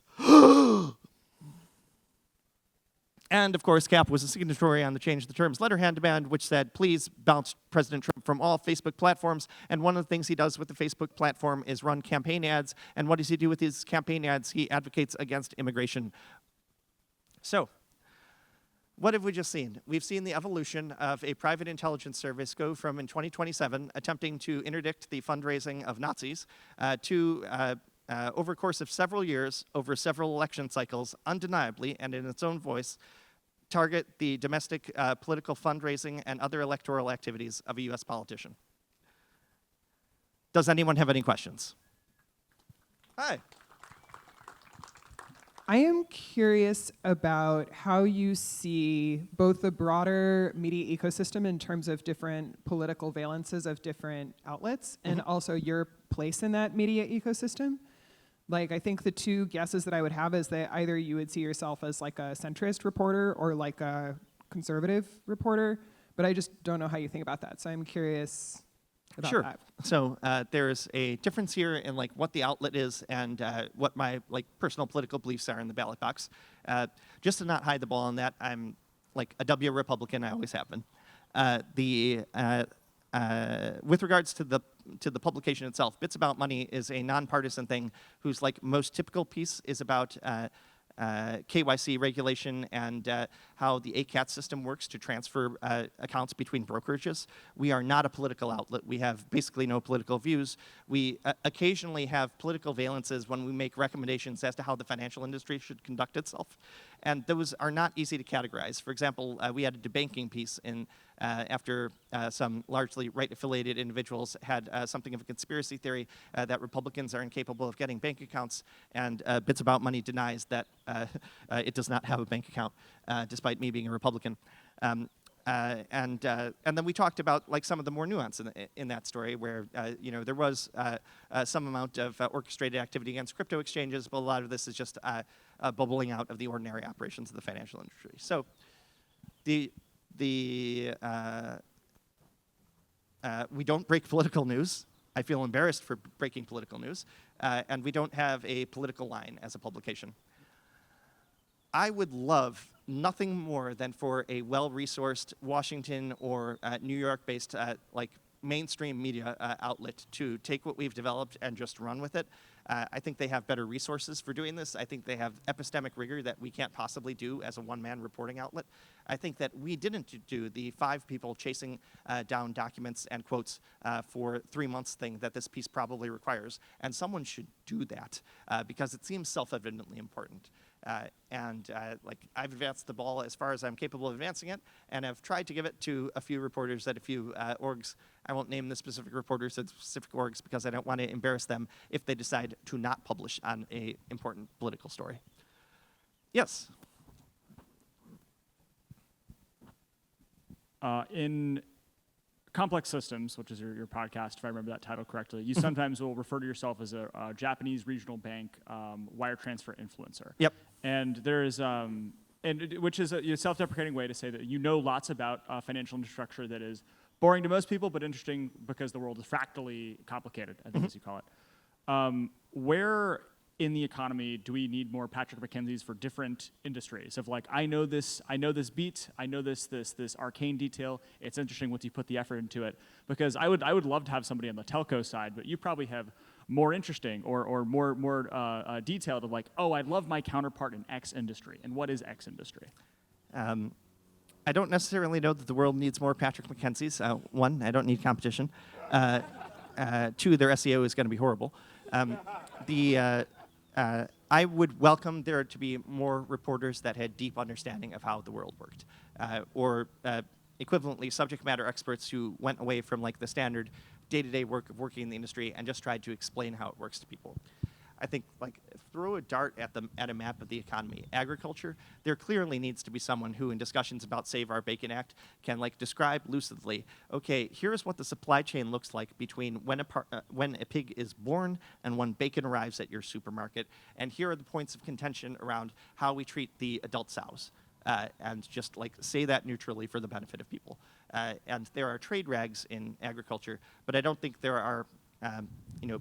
And, of course, CAP was a signatory on the Change the Terms letterhead demand, which said, please bounce President Trump from all Facebook platforms. And one of the things he does with the Facebook platform is run campaign ads. And what does he do with his campaign ads? He advocates against immigration. So, what have we just seen? We've seen the evolution of a private intelligence service go from, in 2027, attempting to interdict the fundraising of Nazis to over a course of several years, over several election cycles, undeniably, and in its own voice, target the domestic political fundraising and other electoral activities of a US politician. Does anyone have any questions? Hi. I am curious about how you see both the broader media ecosystem in terms of different political valences of different outlets, and also your place in that media ecosystem. Like, I think the two guesses that I would have is that either you would see yourself as like a centrist reporter or like a conservative reporter, but I just don't know how you think about that. So I'm curious about Sure. that. So there's a difference here in like what the outlet is and what my like personal political beliefs are in the ballot box. Just to not hide the ball on that, I'm like a W Republican, I always have been. With regards to the publication itself, Bits About Money is a nonpartisan thing whose like most typical piece is about KYC regulation and how the ACAT system works to transfer accounts between brokerages. We are not a political outlet. We have basically no political views. We occasionally have political valences when we make recommendations as to how the financial industry should conduct itself. And those are not easy to categorize. For example, we had a debanking piece in after some largely right-affiliated individuals had something of a conspiracy theory that Republicans are incapable of getting bank accounts, and Bits About Money denies that it does not have a bank account, despite me being a Republican. And then we talked about like some of the more nuance in that story, where there was some amount of orchestrated activity against crypto exchanges, but a lot of this is just bubbling out of the ordinary operations of the financial industry. So we don't break political news. I feel embarrassed for breaking political news, and we don't have a political line as a publication. I would love nothing more than for a well-resourced Washington or New York-based like mainstream media outlet to take what we've developed and just run with it. I think they have better resources for doing this. I think they have epistemic rigor that we can't possibly do as a one-man reporting outlet. I think that we didn't do the 5 people chasing down documents and quotes for 3 months thing that this piece probably requires, and someone should do that because it seems self-evidently important. Like I've advanced the ball as far as I'm capable of advancing it, and I've tried to give it to a few reporters at a few orgs. I won't name the specific reporters at specific orgs because I don't want to embarrass them if they decide to not publish on a important political story. Yes? In Complex Systems, which is your podcast, if I remember that title correctly, you sometimes will refer to yourself as a Japanese regional bank wire transfer influencer. Yep. And there's, which is a self-deprecating way to say that you know lots about financial infrastructure that is boring to most people, but interesting because the world is fractally complicated, I think as you call it. Where in the economy do we need more Patrick McKenzies for different industries? Of like, I know this beat, I know this arcane detail. It's interesting once you put the effort into it. Because I would love to have somebody on the telco side, but you probably have more interesting or more detailed of like, oh, I'd love my counterpart in X industry. And what is X industry? I don't necessarily know that the world needs more Patrick McKenzies. 1, I don't need competition. 2, their SEO is going to be horrible. I would welcome there to be more reporters that had deep understanding of how the world worked, or equivalently subject matter experts who went away from like the standard day-to-day work of working in the industry and just tried to explain how it works to people. I think like throw a dart at a map of the economy. Agriculture, there clearly needs to be someone who in discussions about Save Our Bacon Act can like describe lucidly, okay, here's what the supply chain looks like between when a pig is born and when bacon arrives at your supermarket, and here are the points of contention around how we treat the adult sows. And just like say that neutrally for the benefit of people. And there are trade rags in agriculture, but I don't think there are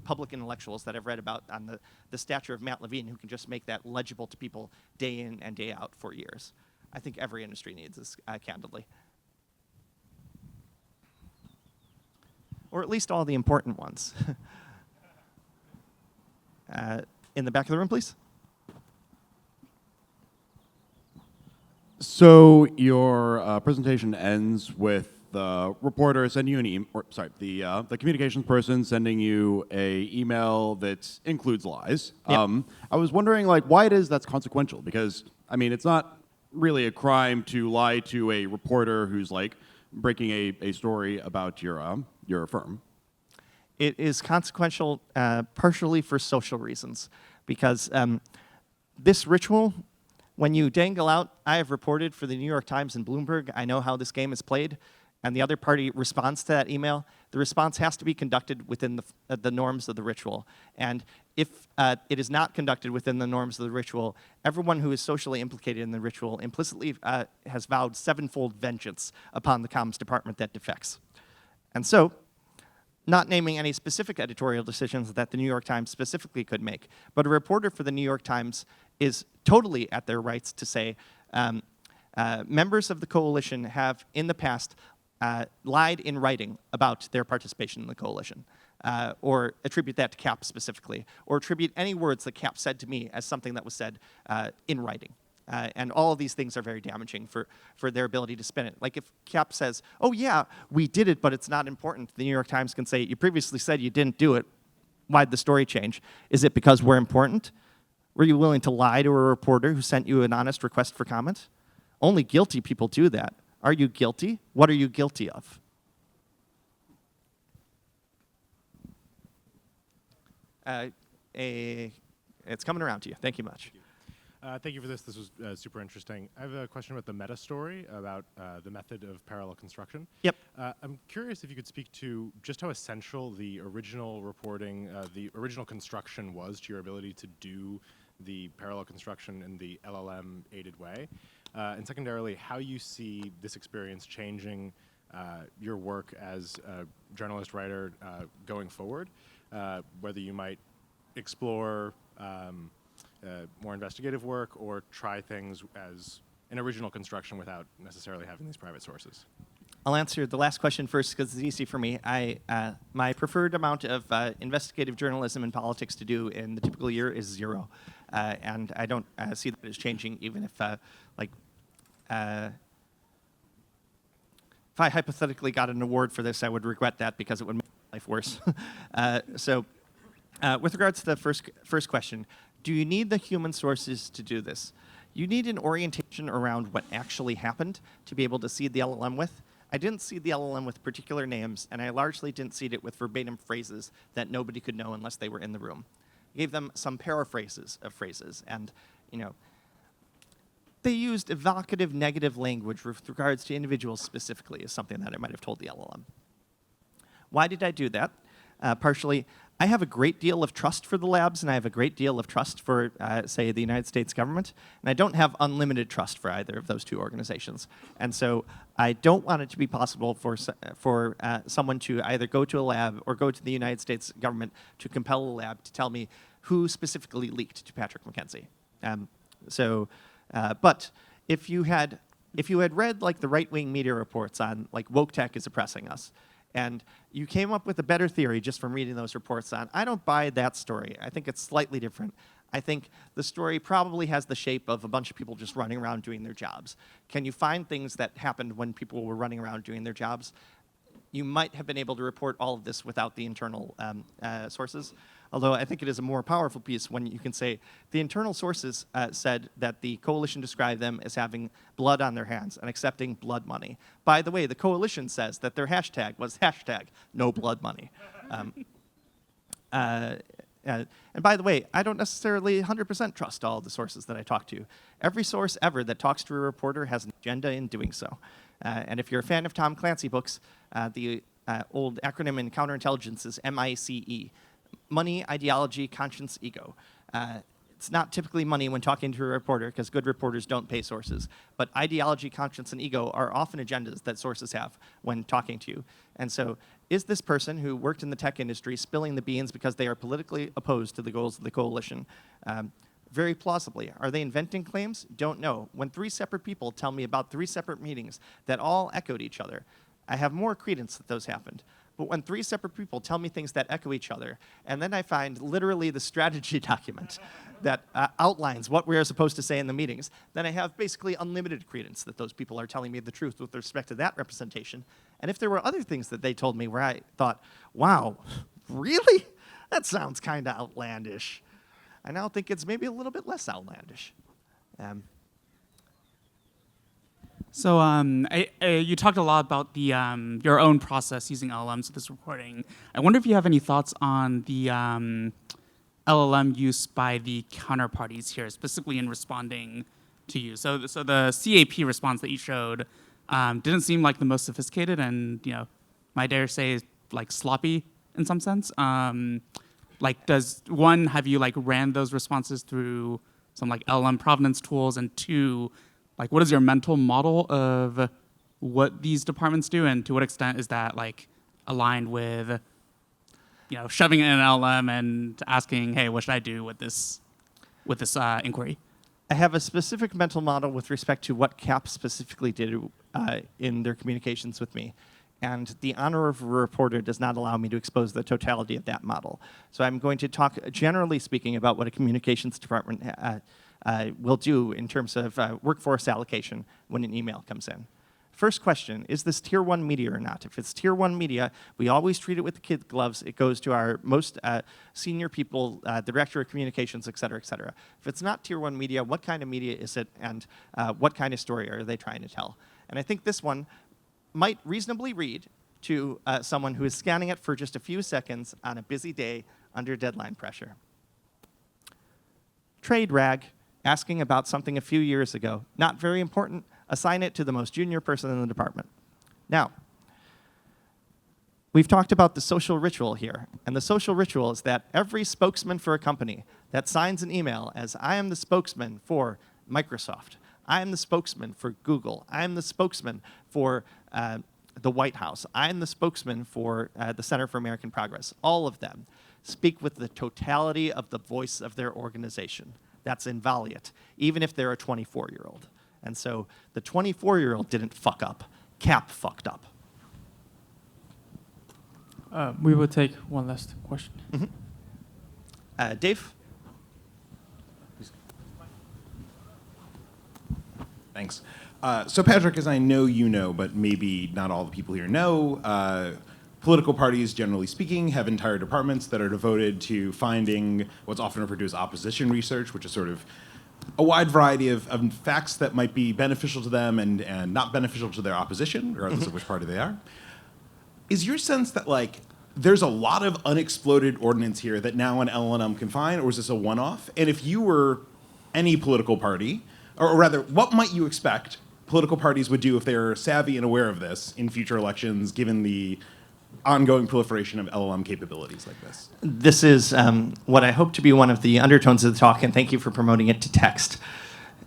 public intellectuals that I've read about on the stature of Matt Levine who can just make that legible to people day in and day out for years. I think every industry needs this, candidly. Or at least all the important ones. In the back of the room, please. So your presentation ends with the reporter sending you an email, the communications person sending you a email that includes lies. Yep. I was wondering, like, why it is that's consequential, because I mean, it's not really a crime to lie to a reporter who's like breaking a story about your firm. It is consequential partially for social reasons, because this ritual, when you dangle out, I have reported for the New York Times and Bloomberg, I know how this game is played, and the other party responds to that email, the response has to be conducted within the norms of the ritual. And if it is not conducted within the norms of the ritual, everyone who is socially implicated in the ritual implicitly has vowed 7-fold vengeance upon the comms department that defects. And so, not naming any specific editorial decisions that the New York Times specifically could make, but a reporter for the New York Times is totally at their rights to say, members of the coalition have, in the past, lied in writing about their participation in the coalition, or attribute that to Cap specifically, or attribute any words that Cap said to me as something that was said in writing. And all of these things are very damaging for their ability to spin it. Like if Cap says, oh yeah, we did it, but it's not important, the New York Times can say, you previously said you didn't do it. Why'd the story change? Is it because we're important? Were you willing to lie to a reporter who sent you an honest request for comment? Only guilty people do that. Are you guilty? What are you guilty of? It's coming around to you. Thank you much. Thank you for this. This was super interesting. I have a question about the meta story, about the method of parallel construction. Yep. I'm curious if you could speak to just how essential the original reporting, the original construction was to your ability to do the parallel construction in the LLM-aided way. And secondarily, how you see this experience changing your work as a journalist writer going forward, whether you might explore more investigative work or try things as an original construction without necessarily having these private sources. I'll answer the last question first because it's easy for me. My preferred amount of investigative journalism and politics to do in the typical year is 0. And I don't see that it's changing even if, if I hypothetically got an award for this, I would regret that because it would make life worse. With regards to the first question, do you need the human sources to do this? You need an orientation around what actually happened to be able to seed the LLM with. I didn't seed the LLM with particular names, and I largely didn't seed it with verbatim phrases that nobody could know unless they were in the room. I gave them some paraphrases of phrases, and they used evocative negative language with regards to individuals specifically is something that I might have told the LLM. Why did I do that? Partially, I have a great deal of trust for the labs, and I have a great deal of trust for, say, the United States government, and I don't have unlimited trust for either of those two organizations. And so I don't want it to be possible for someone to either go to a lab or go to the United States government to compel a lab to tell me who specifically leaked to Patrick McKenzie. But if you had read like the right-wing media reports on like woke tech is oppressing us, and you came up with a better theory just from reading those reports on, I don't buy that story. I think it's slightly different. I think the story probably has the shape of a bunch of people just running around doing their jobs. Can you find things that happened when people were running around doing their jobs? You might have been able to report all of this without the internal sources. Although I think it is a more powerful piece when you can say the internal sources said that the coalition described them as having blood on their hands and accepting blood money. By the way, the coalition says that their hashtag was #no blood money. And by the way, I don't necessarily 100% trust all of the sources that I talk to. Every source ever that talks to a reporter has an agenda in doing so. And if you're a fan of Tom Clancy books, the old acronym in counterintelligence is MICE. Money, ideology, conscience, ego. It's not typically money when talking to a reporter because good reporters don't pay sources. But ideology, conscience, and ego are often agendas that sources have when talking to you. And so is this person who worked in the tech industry spilling the beans because they are politically opposed to the goals of the coalition? Very plausibly. Are they inventing claims? Don't know. When 3 separate people tell me about 3 separate meetings that all echoed each other, I have more credence that those happened. But when 3 separate people tell me things that echo each other, and then I find literally the strategy document that outlines what we are supposed to say in the meetings, then I have basically unlimited credence that those people are telling me the truth with respect to that representation. And if there were other things that they told me where I thought, wow, really? That sounds kind of outlandish, I now think it's maybe a little bit less outlandish. So you talked a lot about the your own process using LLMs for this reporting. I wonder if you have any thoughts on the LLM use by the counterparties here, specifically in responding to you. So the CAP response that you showed didn't seem like the most sophisticated, and might dare say like sloppy in some sense. Like, have you like ran those responses through some like LLM provenance tools, and 2, like, what is your mental model of what these departments do, and to what extent is that like aligned with, shoving in an LLM and asking, hey, what should I do with this inquiry? I have a specific mental model with respect to what CAP specifically did in their communications with me. And the honor of a reporter does not allow me to expose the totality of that model. So I'm going to talk, generally speaking, about what a communications department will do in terms of workforce allocation when an email comes in. First question, is this tier 1 media or not? If it's tier 1 media, we always treat it with the kid gloves. It goes to our most senior people, the director of communications, et cetera, et cetera. If it's not tier 1 media, what kind of media is it, and what kind of story are they trying to tell? And I think this one might reasonably read to someone who is scanning it for just a few seconds on a busy day under deadline pressure. Trade rag, asking about something a few years ago. Not very important. Assign it to the most junior person in the department. Now, we've talked about the social ritual here. And the social ritual is that every spokesman for a company that signs an email as, I am the spokesman for Microsoft, I am the spokesman for Google, I am the spokesman for the White House, I am the spokesman for the Center for American Progress, all of them speak with the totality of the voice of their organization. That's inviolate, even if they're a 24-year-old. And so the 24-year-old didn't fuck up. CAP fucked up. We will take one last question. Mm-hmm. Dave? Thanks. So Patrick, as I know you know, but maybe not all the people here know, political parties, generally speaking, have entire departments that are devoted to finding what's often referred to as opposition research, which is sort of a wide variety of facts that might be beneficial to them and not beneficial to their opposition, regardless of which party they are. Is your sense that, like, there's a lot of unexploded ordnance here that now an LLM can find, or is this a one-off? And if you were any political party, or rather, what might you expect political parties would do if they're savvy and aware of this in future elections, given the ongoing proliferation of LLM capabilities like this? This is what I hope to be one of the undertones of the talk, and thank you for promoting it to text.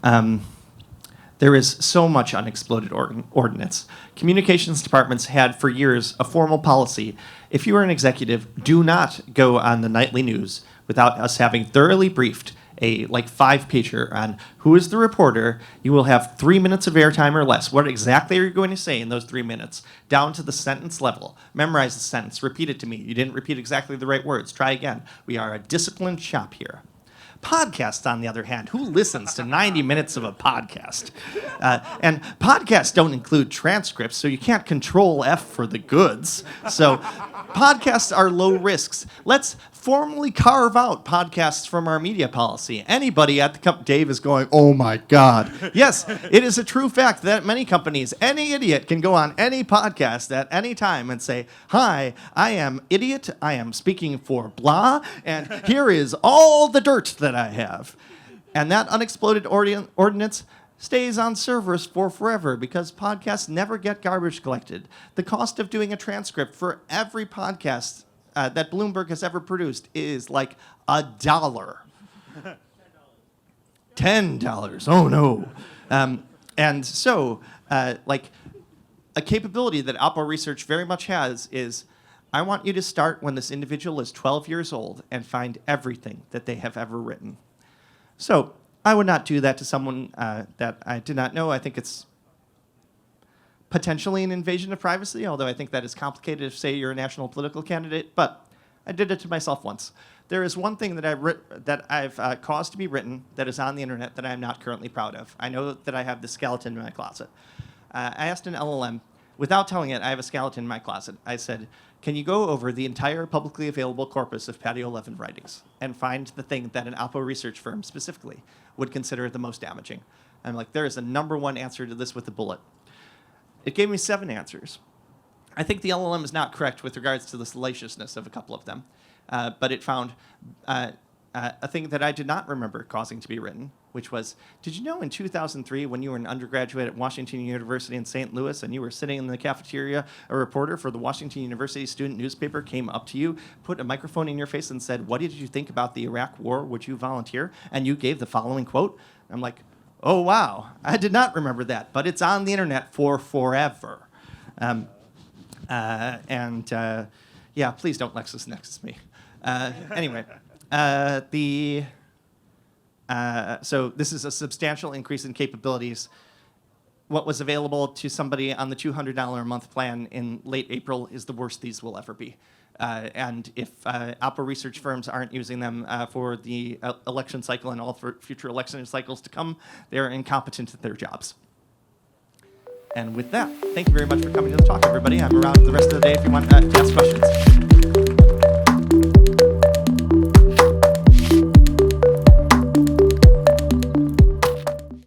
There is so much unexploded ordnance. Communications departments had for years a formal policy. If you are an executive, do not go on the nightly news without us having thoroughly briefed a 5-pager on who is the reporter. You will have 3 minutes of airtime or less. What exactly are you going to say in those 3 minutes? Down to the sentence level. Memorize the sentence. Repeat it to me. You didn't repeat exactly the right words. Try again. We are a disciplined shop here. Podcasts, on the other hand, who listens to 90 minutes of a podcast? And podcasts don't include transcripts, so you can't control F for the goods. So podcasts are low risks. Let's formally carve out podcasts from our media policy. Anybody at the company, Dave is going, oh my God. Yes, it is a true fact that many companies, any idiot can go on any podcast at any time and say, hi, I am idiot, I am speaking for blah, and here is all the dirt that I have. And that unexploded ordinance stays on servers for forever because podcasts never get garbage collected. The cost of doing a transcript for every podcast that Bloomberg has ever produced is like $1. $10. Oh no. And so, like, a capability that Oppo Research very much has is, I want you to start when this individual is 12 years old and find everything that they have ever written. So I would not do that to someone that I did not know. I think it's potentially an invasion of privacy, although I think that is complicated if, say, you're a national political candidate, but I did it to myself once. There is one thing that I've caused to be written that is on the internet that I'm not currently proud of. I know that I have the skeleton in my closet. I asked an LLM, without telling it I have a skeleton in my closet, I said, can you go over the entire publicly available corpus of patio11 writings and find the thing that an Oppo research firm specifically would consider the most damaging? I'm like, there is a #1 answer to this with a bullet. It gave me 7 answers. I think the LLM is not correct with regards to the salaciousness of a couple of them, but it found a thing that I did not remember causing to be written, which was, did you know in 2003 when you were an undergraduate at Washington University in St. Louis and you were sitting in the cafeteria, a reporter for the Washington University student newspaper came up to you, put a microphone in your face and said, what did you think about the Iraq war? Would you volunteer? And you gave the following quote. I'm like, oh, wow, I did not remember that, but it's on the internet for forever. Yeah, please don't LexisNexis me. Anyway, So this is a substantial increase in capabilities. What was available to somebody on the $200 a month plan in late April is the worst these will ever be. And if Opera research firms aren't using them for the election cycle and all for future election cycles to come, they're incompetent at their jobs. And with that, thank you very much for coming to the talk, everybody. I'm around the rest of the day if you want to ask questions.